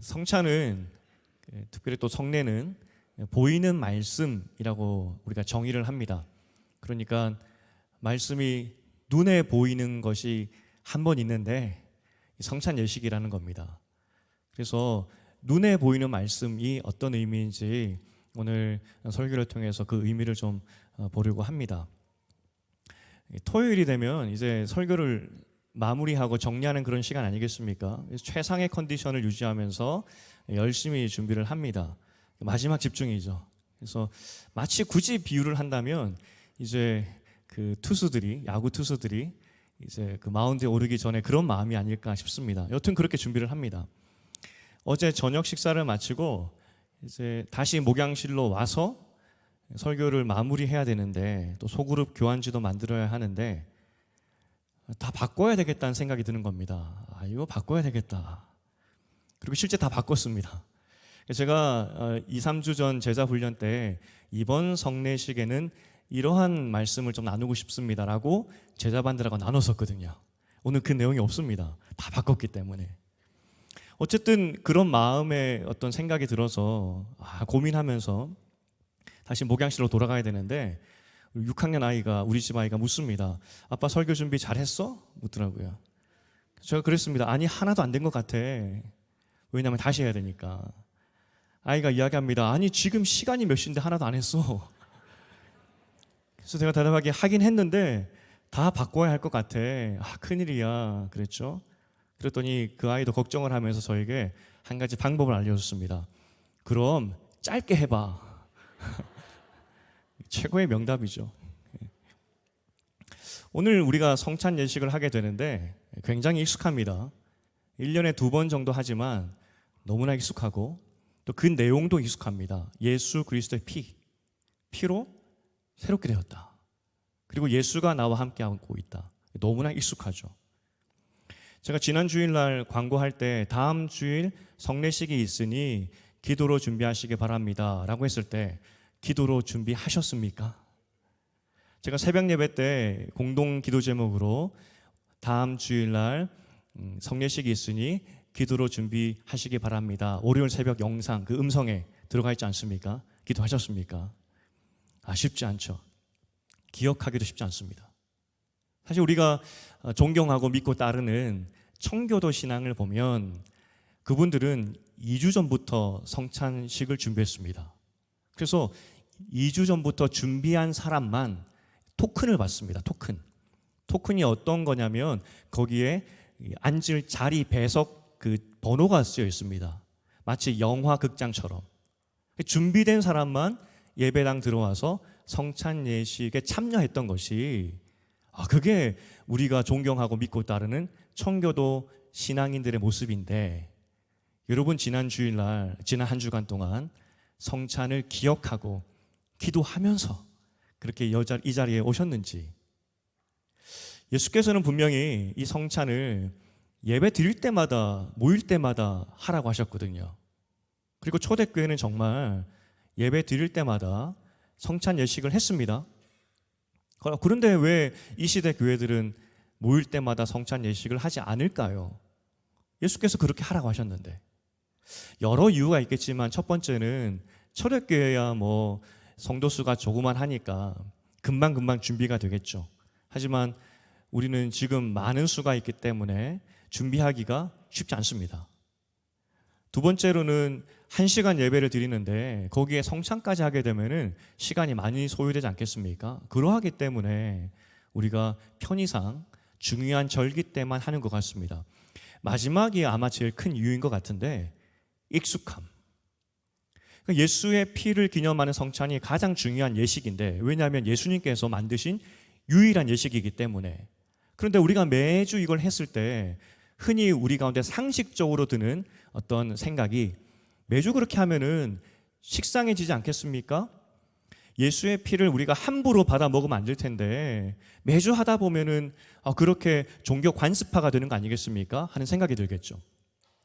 성찬은 특별히 또 성례는 보이는 말씀이라고 우리가 정의를 합니다. 그러니까 말씀이 눈에 보이는 것이 한 번 있는데 성찬 예식이라는 겁니다. 그래서 눈에 보이는 말씀이 어떤 의미인지 오늘 설교를 통해서 그 의미를 좀 보려고 합니다. 토요일이 되면 이제 설교를 마무리하고 정리하는 그런 시간 아니겠습니까? 최상의 컨디션을 유지하면서 열심히 준비를 합니다. 마지막 집중이죠. 그래서 마치 굳이 비유를 한다면 이제 그 투수들이, 야구 투수들이 이제 그 마운드에 오르기 전에 그런 마음이 아닐까 싶습니다. 여튼 그렇게 준비를 합니다. 어제 저녁 식사를 마치고 이제 다시 목양실로 와서 설교를 마무리해야 되는데 또 소그룹 교환지도 만들어야 하는데 다 바꿔야 되겠다는 생각이 드는 겁니다. 이거 바꿔야 되겠다. 그리고 실제 다 바꿨습니다. 제가 2, 3주 전 제자 훈련 때 이번 성례식에는 이러한 말씀을 좀 나누고 싶습니다라고 제자반들하고 나눴었거든요. 오늘 그 내용이 없습니다. 다 바꿨기 때문에. 어쨌든 그런 마음에 어떤 생각이 들어서 고민하면서 다시 목양실로 돌아가야 되는데 6학년 아이가, 우리 집 아이가 묻습니다. 아빠 설교 준비 잘했어? 묻더라고요. 제가 그랬습니다. 아니, 하나도 안 된 것 같아. 왜냐하면 다시 해야 되니까. 아이가 이야기합니다. 아니, 지금 시간이 몇 시인데 하나도 안 했어. 그래서 제가 대답하기 하긴 했는데 다 바꿔야 할 것 같아. 큰일이야. 그랬죠. 그랬더니 그 아이도 걱정을 하면서 저에게 한 가지 방법을 알려줬습니다. 그럼 짧게 해봐. 최고의 명답이죠. 오늘 우리가 성찬 예식을 하게 되는데 굉장히 익숙합니다. 1년에 2번 정도 하지만 너무나 익숙하고 또 그 내용도 익숙합니다. 예수 그리스도의 피로 새롭게 되었다. 그리고 예수가 나와 함께하고 있다. 너무나 익숙하죠. 제가 지난 주일날 광고할 때 다음 주일 성례식이 있으니 기도로 준비하시기 바랍니다 라고 했을 때 기도로 준비하셨습니까? 제가 새벽 예배 때 공동 기도 제목으로 다음 주일날 성례식이 있으니 기도로 준비하시기 바랍니다. 월요일 새벽 영상 그 음성에 들어가 있지 않습니까? 기도하셨습니까? 쉽지 않죠. 기억하기도 쉽지 않습니다. 사실 우리가 존경하고 믿고 따르는 청교도 신앙을 보면 그분들은 2주 전부터 성찬식을 준비했습니다. 그래서 2주 전부터 준비한 사람만 토큰을 받습니다. 토큰이 어떤 거냐면 거기에 앉을 자리 배석 그 번호가 쓰여 있습니다. 마치 영화 극장처럼. 준비된 사람만 예배당 들어와서 성찬 예식에 참여했던 것이 그게 우리가 존경하고 믿고 따르는 청교도 신앙인들의 모습인데, 여러분 지난 주일날, 지난 한 주간 동안 성찬을 기억하고 기도하면서 그렇게 이 자리에 오셨는지. 예수께서는 분명히 이 성찬을 예배 드릴 때마다, 모일 때마다 하라고 하셨거든요. 그리고 초대교회는 정말 예배 드릴 때마다 성찬 예식을 했습니다. 그런데 왜 이 시대 교회들은 모일 때마다 성찬 예식을 하지 않을까요? 예수께서 그렇게 하라고 하셨는데. 여러 이유가 있겠지만 첫 번째는 초대교회야 성도 수가 조그만 하니까 금방금방 준비가 되겠죠. 하지만 우리는 지금 많은 수가 있기 때문에 준비하기가 쉽지 않습니다. 두 번째로는 1시간 예배를 드리는데 거기에 성찬까지 하게 되면은 시간이 많이 소요되지 않겠습니까? 그러하기 때문에 우리가 편의상 중요한 절기 때만 하는 것 같습니다. 마지막이 아마 제일 큰 이유인 것 같은데, 익숙함. 예수의 피를 기념하는 성찬이 가장 중요한 예식인데, 왜냐하면 예수님께서 만드신 유일한 예식이기 때문에. 그런데 우리가 매주 이걸 했을 때 흔히 우리 가운데 상식적으로 드는 어떤 생각이, 매주 그렇게 하면은 식상해지지 않겠습니까? 예수의 피를 우리가 함부로 받아 먹으면 안 될 텐데 매주 하다 보면은 그렇게 종교 관습화가 되는 거 아니겠습니까? 하는 생각이 들겠죠.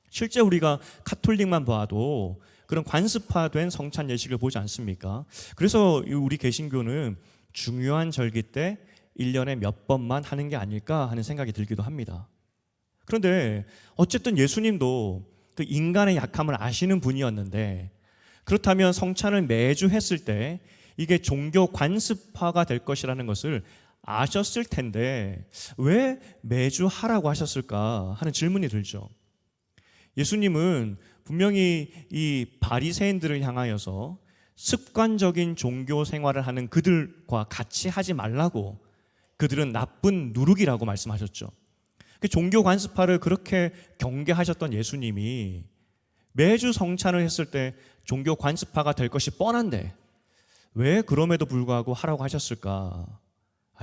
실제 우리가 가톨릭만 봐도 그런 관습화된 성찬 예식을 보지 않습니까? 그래서 우리 개신교는 중요한 절기 때 1년에 몇 번만 하는 게 아닐까 하는 생각이 들기도 합니다. 그런데 어쨌든 예수님도 그 인간의 약함을 아시는 분이었는데, 그렇다면 성찬을 매주 했을 때 이게 종교 관습화가 될 것이라는 것을 아셨을 텐데 왜 매주 하라고 하셨을까 하는 질문이 들죠. 예수님은 분명히 이 바리새인들을 향하여서 습관적인 종교 생활을 하는 그들과 같이 하지 말라고, 그들은 나쁜 누룩이라고 말씀하셨죠. 종교 관습화를 그렇게 경계하셨던 예수님이 매주 성찬을 했을 때 종교 관습화가 될 것이 뻔한데 왜 그럼에도 불구하고 하라고 하셨을까?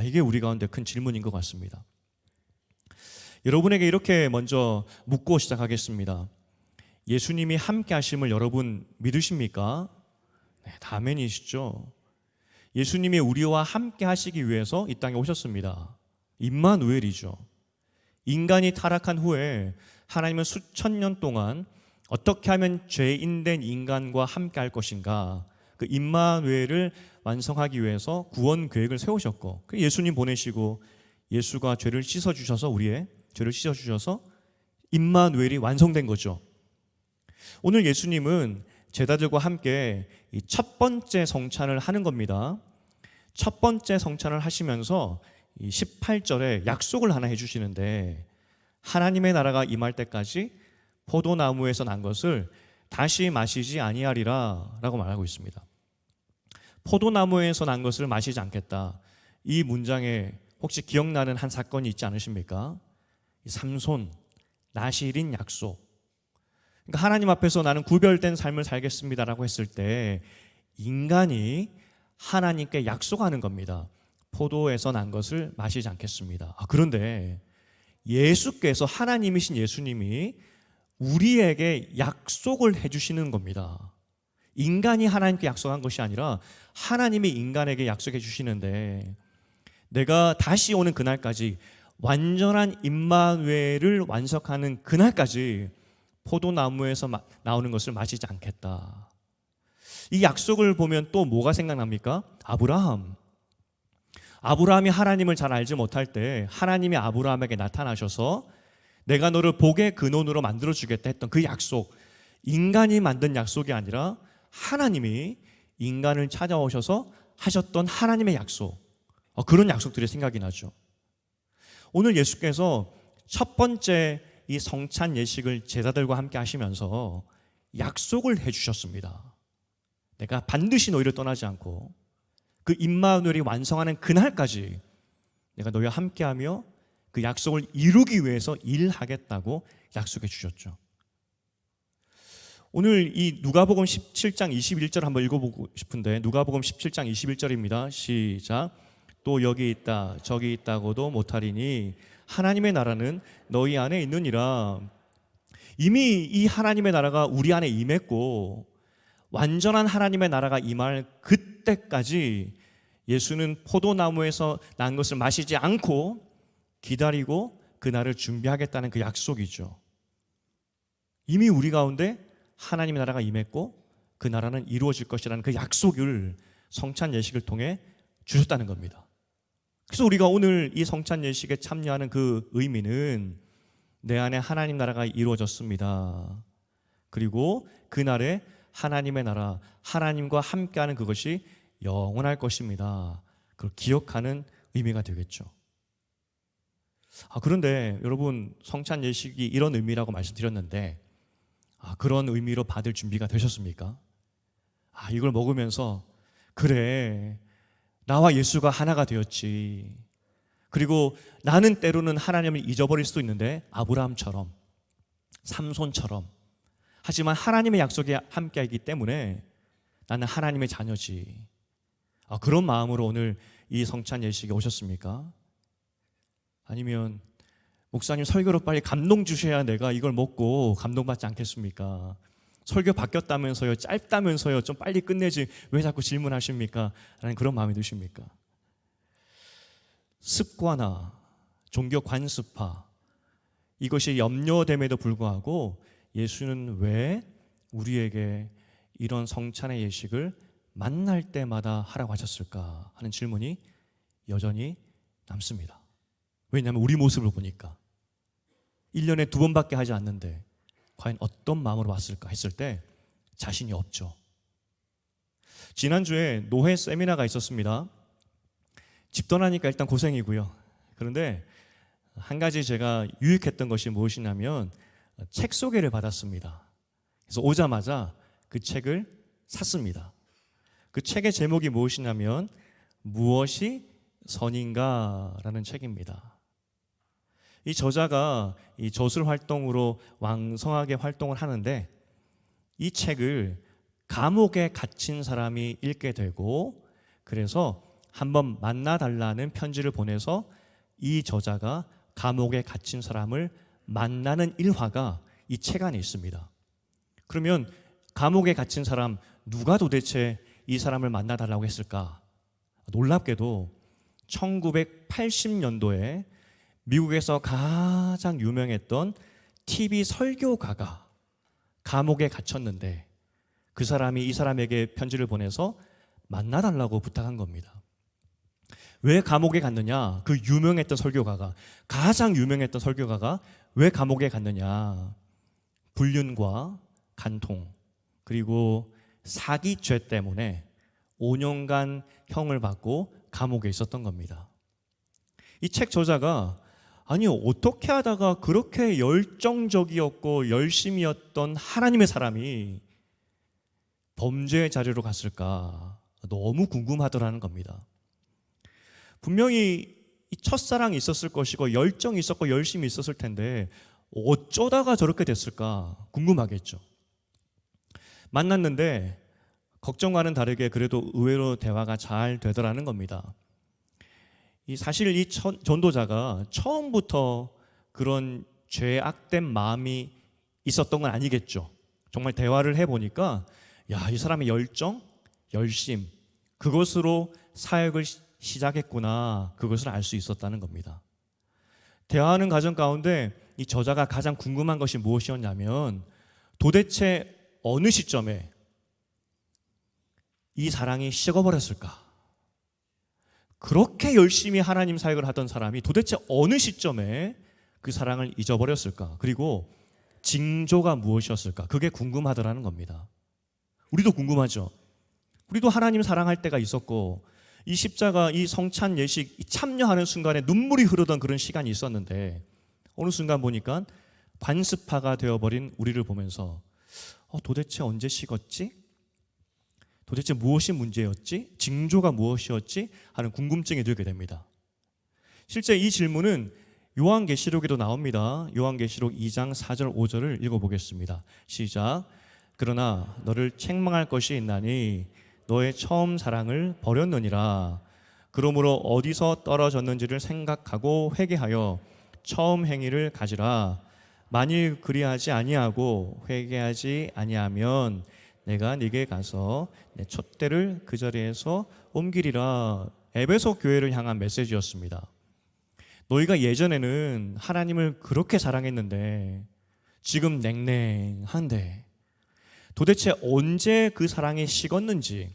이게 우리 가운데 큰 질문인 것 같습니다. 여러분에게 이렇게 먼저 묻고 시작하겠습니다. 예수님이 함께 하심을 여러분 믿으십니까? 네, 아멘이시죠. 예수님이 우리와 함께 하시기 위해서 이 땅에 오셨습니다. 임마누엘이죠. 인간이 타락한 후에 하나님은 수천 년 동안 어떻게 하면 죄인된 인간과 함께 할 것인가, 그 임마누엘을 완성하기 위해서 구원 계획을 세우셨고, 예수님 보내시고 예수가 죄를 씻어주셔서, 우리의 죄를 씻어주셔서 임마누엘이 완성된 거죠. 오늘 예수님은 제자들과 함께 이 첫 번째 성찬을 하는 겁니다. 첫 번째 성찬을 하시면서 이 18절에 약속을 하나 해주시는데, 하나님의 나라가 임할 때까지 포도나무에서 난 것을 다시 마시지 아니하리라 라고 말하고 있습니다. 포도나무에서 난 것을 마시지 않겠다, 이 문장에 혹시 기억나는 한 사건이 있지 않으십니까? 삼손, 나실인 약속. 그러니까 하나님 앞에서 나는 구별된 삶을 살겠습니다라고 했을 때 인간이 하나님께 약속하는 겁니다. 포도에서 난 것을 마시지 않겠습니다. 그런데 예수께서, 하나님이신 예수님이 우리에게 약속을 해주시는 겁니다. 인간이 하나님께 약속한 것이 아니라 하나님이 인간에게 약속해 주시는데, 내가 다시 오는 그날까지, 완전한 임마누엘을 완성하는 그날까지 포도나무에서 나오는 것을 마시지 않겠다. 이 약속을 보면 또 뭐가 생각납니까? 아브라함이 하나님을 잘 알지 못할 때 하나님이 아브라함에게 나타나셔서 내가 너를 복의 근원으로 만들어주겠다 했던 그 약속, 인간이 만든 약속이 아니라 하나님이 인간을 찾아오셔서 하셨던 하나님의 약속, 그런 약속들이 생각이 나죠. 오늘 예수께서 첫 번째 이 성찬 예식을 제자들과 함께 하시면서 약속을 해주셨습니다. 내가 반드시 너희를 떠나지 않고 그 임마누엘이 완성하는 그날까지 내가 너희와 함께하며 그 약속을 이루기 위해서 일하겠다고 약속해 주셨죠. 오늘 이 누가복음 17장 21절 한번 읽어보고 싶은데, 누가복음 17장 21절입니다. 시작. 또 여기 있다 저기 있다고도 못하리니 하나님의 나라는 너희 안에 있느니라. 이미 이 하나님의 나라가 우리 안에 임했고, 완전한 하나님의 나라가 임할 그때까지 예수는 포도나무에서 난 것을 마시지 않고 기다리고 그날을 준비하겠다는 그 약속이죠. 이미 우리 가운데 하나님의 나라가 임했고 그 나라는 이루어질 것이라는 그 약속을 성찬 예식을 통해 주셨다는 겁니다. 그래서 우리가 오늘 이 성찬 예식에 참여하는 그 의미는 내 안에 하나님 나라가 이루어졌습니다. 그리고 그날에 하나님의 나라, 하나님과 함께하는 그것이 영원할 것입니다. 그걸 기억하는 의미가 되겠죠. 그런데 여러분, 성찬 예식이 이런 의미라고 말씀드렸는데 그런 의미로 받을 준비가 되셨습니까? 이걸 먹으면서 그래, 나와 예수가 하나가 되었지. 그리고 나는 때로는 하나님을 잊어버릴 수도 있는데 아브라함처럼, 삼손처럼, 하지만 하나님의 약속에 함께하기 때문에 나는 하나님의 자녀지. 그런 마음으로 오늘 이 성찬 예식에 오셨습니까? 아니면 목사님 설교로 빨리 감동 주셔야 내가 이걸 먹고 감동받지 않겠습니까? 설교 바뀌었다면서요, 짧다면서요, 좀 빨리 끝내지 왜 자꾸 질문하십니까? 라는 그런 마음이 드십니까? 습관화, 종교 관습화, 이것이 염려됨에도 불구하고 예수는 왜 우리에게 이런 성찬의 예식을 만날 때마다 하라고 하셨을까 하는 질문이 여전히 남습니다. 왜냐하면 우리 모습을 보니까 1년에 2번밖에 하지 않는데 과연 어떤 마음으로 왔을까 했을 때 자신이 없죠. 지난주에 노회 세미나가 있었습니다. 집 떠나니까 일단 고생이고요. 그런데 한 가지 제가 유익했던 것이 무엇이냐면 책 소개를 받았습니다. 그래서 오자마자 그 책을 샀습니다. 그 책의 제목이 무엇이냐면 무엇이 선인가라는 책입니다. 이 저자가 이 저술 활동으로 왕성하게 활동을 하는데 이 책을 감옥에 갇힌 사람이 읽게 되고 그래서 한번 만나달라는 편지를 보내서 이 저자가 감옥에 갇힌 사람을 만나는 일화가 이 책 안에 있습니다. 그러면 감옥에 갇힌 사람 누가 도대체 이 사람을 만나달라고 했을까? 놀랍게도 1980년도에 미국에서 가장 유명했던 TV 설교가가 감옥에 갇혔는데 그 사람이 이 사람에게 편지를 보내서 만나달라고 부탁한 겁니다. 왜 감옥에 갔느냐? 그 유명했던 설교가가, 가장 유명했던 설교가가 왜 감옥에 갔느냐? 불륜과 간통 그리고 사기죄 때문에 5년간 형을 받고 감옥에 있었던 겁니다. 이 책 저자가 아니 어떻게 하다가 그렇게 열정적이었고 열심이었던 하나님의 사람이 범죄의 자리로 갔을까 너무 궁금하더라는 겁니다. 분명히 이 첫사랑이 있었을 것이고 열정이 있었고 열심이 있었을 텐데 어쩌다가 저렇게 됐을까 궁금하겠죠. 만났는데 걱정과는 다르게 그래도 의외로 대화가 잘 되더라는 겁니다. 사실 이 전도자가 처음부터 그런 죄악된 마음이 있었던 건 아니겠죠. 정말 대화를 해보니까 이 사람의 열정, 열심 그것으로 사역을 시작했구나 그것을 알 수 있었다는 겁니다. 대화하는 과정 가운데 이 저자가 가장 궁금한 것이 무엇이었냐면 도대체 어느 시점에 이 사랑이 식어버렸을까? 그렇게 열심히 하나님 사역을 하던 사람이 도대체 어느 시점에 그 사랑을 잊어버렸을까? 그리고 징조가 무엇이었을까? 그게 궁금하더라는 겁니다. 우리도 궁금하죠. 우리도 하나님 사랑할 때가 있었고 이 십자가, 이 성찬 예식 참여하는 순간에 눈물이 흐르던 그런 시간이 있었는데 어느 순간 보니까 관습파가 되어버린 우리를 보면서 도대체 언제 식었지? 도대체 무엇이 문제였지? 징조가 무엇이었지? 하는 궁금증이 들게 됩니다. 실제 이 질문은 요한계시록에도 나옵니다. 요한계시록 2장 4절 5절을 읽어보겠습니다. 시작. 그러나 너를 책망할 것이 있나니 너의 처음 사랑을 버렸느니라. 그러므로 어디서 떨어졌는지를 생각하고 회개하여 처음 행위를 가지라. 만일 그리하지 아니하고 회개하지 아니하면 내가 네게 가서 내 촛대를 그 자리에서 옮기리라. 에베소 교회를 향한 메시지였습니다. 너희가 예전에는 하나님을 그렇게 사랑했는데 지금 냉랭한데 도대체 언제 그 사랑이 식었는지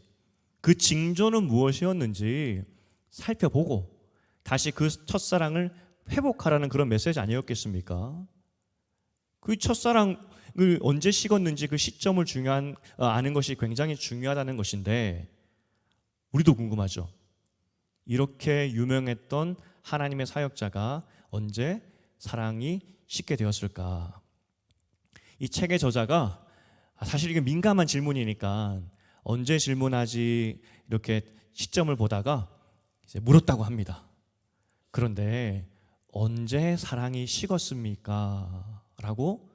그 징조는 무엇이었는지 살펴보고 다시 그 첫사랑을 회복하라는 그런 메시지 아니었겠습니까? 그 첫사랑을 언제 식었는지 그 시점을 아는 것이 굉장히 중요하다는 것인데 우리도 궁금하죠. 이렇게 유명했던 하나님의 사역자가 언제 사랑이 식게 되었을까? 이 책의 저자가 사실 이게 민감한 질문이니까 언제 질문하지 이렇게 시점을 보다가 이제 물었다고 합니다. 그런데 언제 사랑이 식었습니까? 라고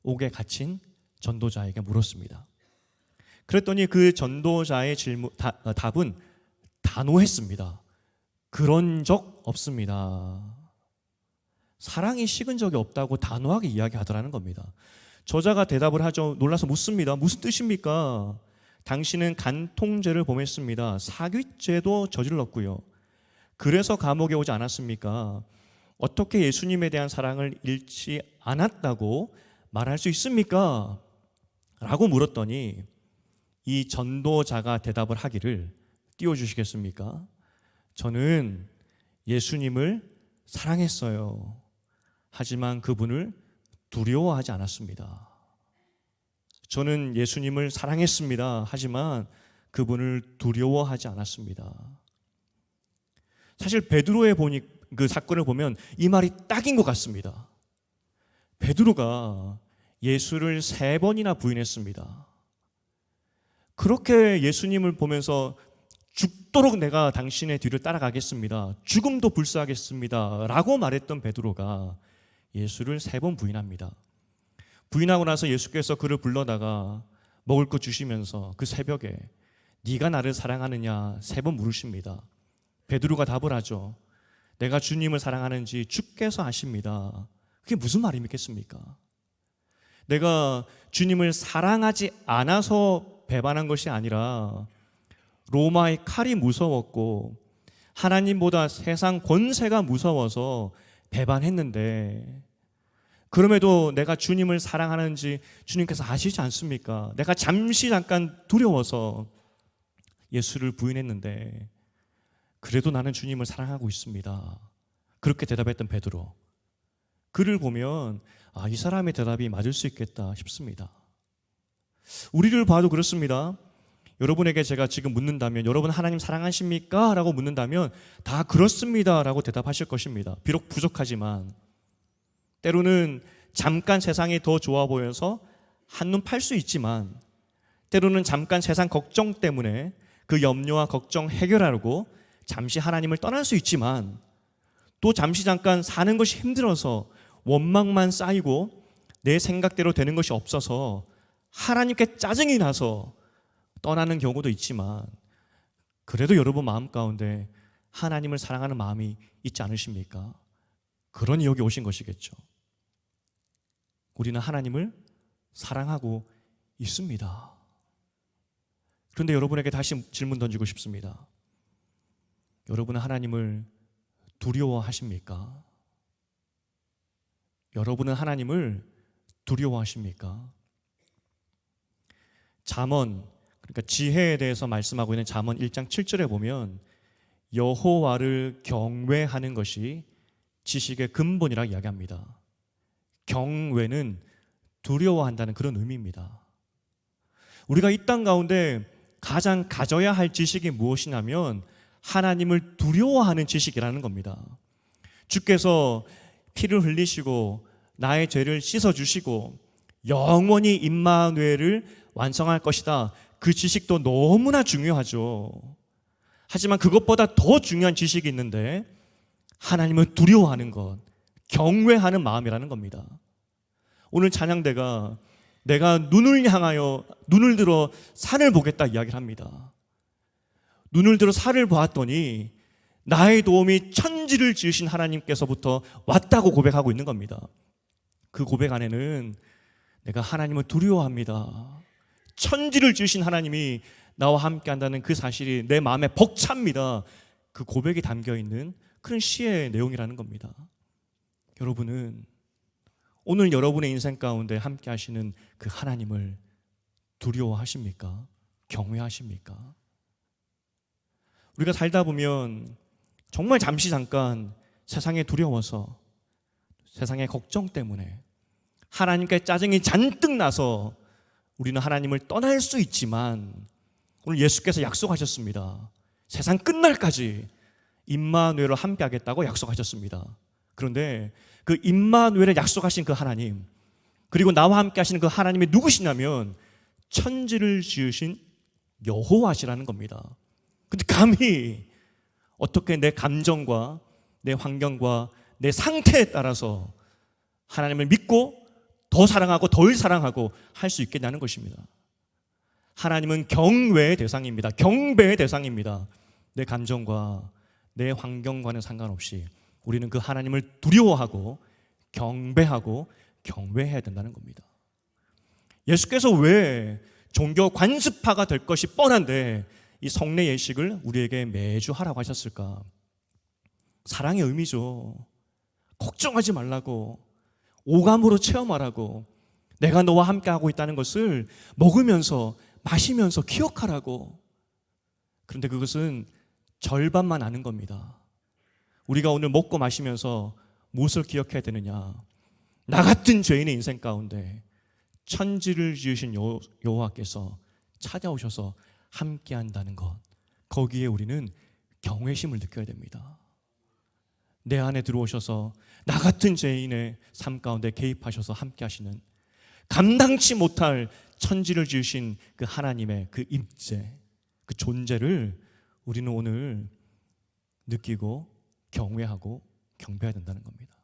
옥에 갇힌 전도자에게 물었습니다. 그랬더니 그 전도자의 답은 단호했습니다. 그런 적 없습니다. 사랑이 식은 적이 없다고 단호하게 이야기하더라는 겁니다. 저자가 대답을 하죠. 놀라서 묻습니다. 무슨 뜻입니까? 당신은 간통죄를 범했습니다. 사기죄도 저질렀고요. 그래서 감옥에 오지 않았습니까? 어떻게 예수님에 대한 사랑을 잃지 않았다고 말할 수 있습니까? 라고 물었더니 이 전도자가 대답을 하기를 띄워주시겠습니까? 저는 예수님을 사랑했어요. 하지만 그분을 두려워하지 않았습니다. 저는 예수님을 사랑했습니다. 하지만 그분을 두려워하지 않았습니다. 사실 베드로의 그 사건을 보면 이 말이 딱인 것 같습니다. 베드로가 예수를 3번이나 부인했습니다. 그렇게 예수님을 보면서 죽도록 내가 당신의 뒤를 따라가겠습니다. 죽음도 불사하겠습니다. 라고 말했던 베드로가 예수를 3번 부인합니다. 부인하고 나서 예수께서 그를 불러다가 먹을 것 주시면서 그 새벽에 네가 나를 사랑하느냐 3번 물으십니다. 베드로가 답을 하죠. 내가 주님을 사랑하는지 주께서 아십니다. 그게 무슨 말이겠습니까? 내가 주님을 사랑하지 않아서 배반한 것이 아니라 로마의 칼이 무서웠고 하나님보다 세상 권세가 무서워서 배반했는데, 그럼에도 내가 주님을 사랑하는지 주님께서 아시지 않습니까? 내가 잠깐 두려워서 예수를 부인했는데 그래도 나는 주님을 사랑하고 있습니다. 그렇게 대답했던 베드로. 그를 보면 이 사람의 대답이 맞을 수 있겠다 싶습니다. 우리를 봐도 그렇습니다. 여러분에게 제가 지금 묻는다면 여러분 하나님 사랑하십니까? 라고 묻는다면 다 그렇습니다 라고 대답하실 것입니다. 비록 부족하지만 때로는 잠깐 세상이 더 좋아 보여서 한눈 팔 수 있지만, 때로는 잠깐 세상 걱정 때문에 그 염려와 걱정 해결하려고 잠시 하나님을 떠날 수 있지만, 또 잠깐 사는 것이 힘들어서 원망만 쌓이고 내 생각대로 되는 것이 없어서 하나님께 짜증이 나서 떠나는 경우도 있지만, 그래도 여러분 마음 가운데 하나님을 사랑하는 마음이 있지 않으십니까? 그러니 여기 오신 것이겠죠. 우리는 하나님을 사랑하고 있습니다. 그런데 여러분에게 다시 질문 던지고 싶습니다. 여러분은 하나님을 두려워하십니까? 여러분은 하나님을 두려워하십니까? 잠언, 그러니까 지혜에 대해서 말씀하고 있는 잠언 1장 7절에 보면 여호와를 경외하는 것이 지식의 근본이라고 이야기합니다. 경외는 두려워한다는 그런 의미입니다. 우리가 이 땅 가운데 가장 가져야 할 지식이 무엇이냐면 하나님을 두려워하는 지식이라는 겁니다. 주께서 피를 흘리시고 나의 죄를 씻어주시고 영원히 임마누엘을 완성할 것이다. 그 지식도 너무나 중요하죠. 하지만 그것보다 더 중요한 지식이 있는데 하나님을 두려워하는 것, 경외하는 마음이라는 겁니다. 오늘 찬양대가 내가 눈을 향하여 눈을 들어 산을 보겠다 이야기를 합니다. 눈을 들어 산을 보았더니 나의 도움이 천지를 지으신 하나님께서부터 왔다고 고백하고 있는 겁니다. 그 고백 안에는 내가 하나님을 두려워합니다. 천지를 지으신 하나님이 나와 함께 한다는 그 사실이 내 마음에 벅찹니다. 그 고백이 담겨있는 그런 시의 내용이라는 겁니다. 여러분은 오늘 여러분의 인생 가운데 함께 하시는 그 하나님을 두려워하십니까? 경외하십니까? 우리가 살다 보면 정말 잠깐 세상에 두려워서, 세상의 걱정 때문에 하나님께 짜증이 잔뜩 나서 우리는 하나님을 떠날 수 있지만, 오늘 예수께서 약속하셨습니다. 세상 끝날까지 임마누엘과 함께 하겠다고 약속하셨습니다. 그런데 그 임마누엘을 약속하신 그 하나님, 그리고 나와 함께 하시는 그 하나님이 누구시냐면 천지를 지으신 여호와시라는 겁니다. 근데 감히 어떻게 내 감정과 내 환경과 내 상태에 따라서 하나님을 믿고 더 사랑하고 덜 사랑하고 할 수 있겠냐는 것입니다. 하나님은 경외의 대상입니다. 경배의 대상입니다. 내 감정과 내 환경과는 상관없이 우리는 그 하나님을 두려워하고 경배하고 경외해야 된다는 겁니다. 예수께서 왜 종교 관습파가 될 것이 뻔한데 이 성례 예식을 우리에게 매주 하라고 하셨을까? 사랑의 의미죠. 걱정하지 말라고, 오감으로 체험하라고, 내가 너와 함께하고 있다는 것을 먹으면서 마시면서 기억하라고. 그런데 그것은 절반만 아는 겁니다. 우리가 오늘 먹고 마시면서 무엇을 기억해야 되느냐? 나 같은 죄인의 인생 가운데 천지를 지으신 여호와께서 찾아오셔서 함께한다는 것, 거기에 우리는 경외심을 느껴야 됩니다. 내 안에 들어오셔서 나 같은 죄인의 삶 가운데 개입하셔서 함께하시는, 감당치 못할 천지를 지으신 그 하나님의 그 임재, 그 존재를 우리는 오늘 느끼고 경외하고 경배해야 된다는 겁니다.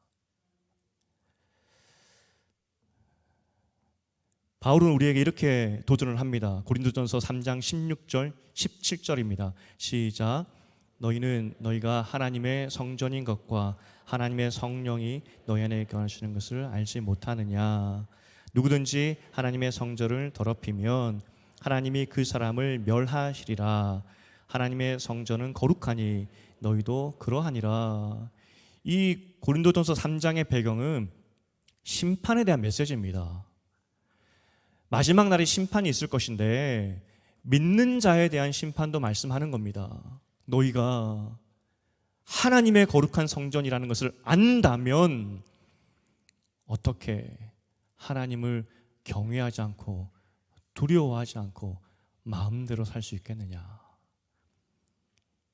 바울은 우리에게 이렇게 도전을 합니다. 고린도전서 3장 16절 17절입니다. 시작. 너희는 너희가 하나님의 성전인 것과 하나님의 성령이 너희 안에 거하시는 것을 알지 못하느냐. 누구든지 하나님의 성전을 더럽히면 하나님이 그 사람을 멸하시리라. 하나님의 성전은 거룩하니 너희도 그러하니라. 이 고린도전서 3장의 배경은 심판에 대한 메시지입니다. 마지막 날에 심판이 있을 것인데 믿는 자에 대한 심판도 말씀하는 겁니다. 너희가 하나님의 거룩한 성전이라는 것을 안다면 어떻게 하나님을 경외하지 않고 두려워하지 않고 마음대로 살 수 있겠느냐.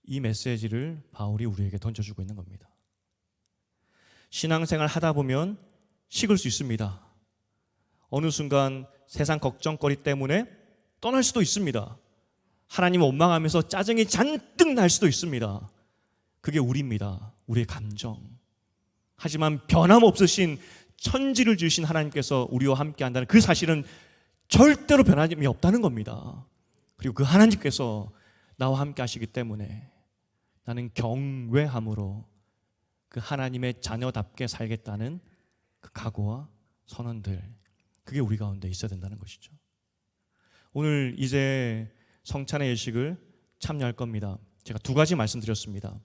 이 메시지를 바울이 우리에게 던져주고 있는 겁니다. 신앙생활 하다 보면 식을 수 있습니다. 어느 순간 세상 걱정거리 때문에 떠날 수도 있습니다. 하나님을 원망하면서 짜증이 잔뜩 날 수도 있습니다. 그게 우리입니다. 우리의 감정. 하지만 변함없으신 천지를 지으신 하나님께서 우리와 함께 한다는 그 사실은 절대로 변함이 없다는 겁니다. 그리고 그 하나님께서 나와 함께 하시기 때문에 나는 경외함으로 그 하나님의 자녀답게 살겠다는 그 각오와 선언들, 그게 우리 가운데 있어야 된다는 것이죠. 오늘 이제 성찬의 예식을 참여할 겁니다. 제가 두 가지 말씀드렸습니다.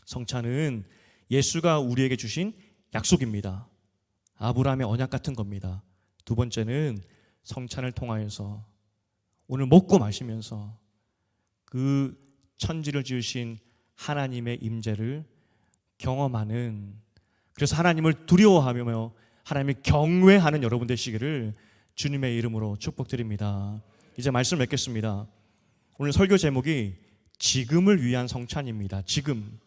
성찬은 예수가 우리에게 주신 약속입니다. 아브라함의 언약 같은 겁니다. 두 번째는 성찬을 통하여서 오늘 먹고 마시면서 그 천지를 지으신 하나님의 임재를 경험하는, 그래서 하나님을 두려워하며 하나님을 경외하는 여러분 되시기를 주님의 이름으로 축복드립니다. 이제 말씀 맺겠습니다. 오늘 설교 제목이 지금을 위한 성찬입니다. 지금.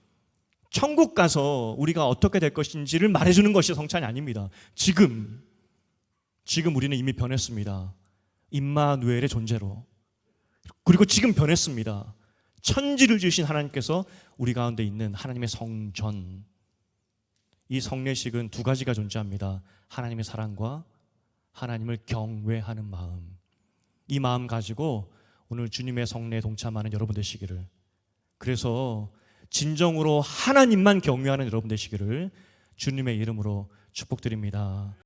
천국 가서 우리가 어떻게 될 것인지를 말해주는 것이 성찬이 아닙니다. 지금 우리는 이미 변했습니다. 임마누엘의 존재로. 그리고 지금 변했습니다. 천지를 지으신 하나님께서 우리 가운데 있는 하나님의 성전. 이 성례식은 두 가지가 존재합니다. 하나님의 사랑과 하나님을 경외하는 마음. 이 마음 가지고 오늘 주님의 성례에 동참하는 여러분 되시기를, 그래서 진정으로 하나님만 경외하는 여러분 되시기를 주님의 이름으로 축복드립니다.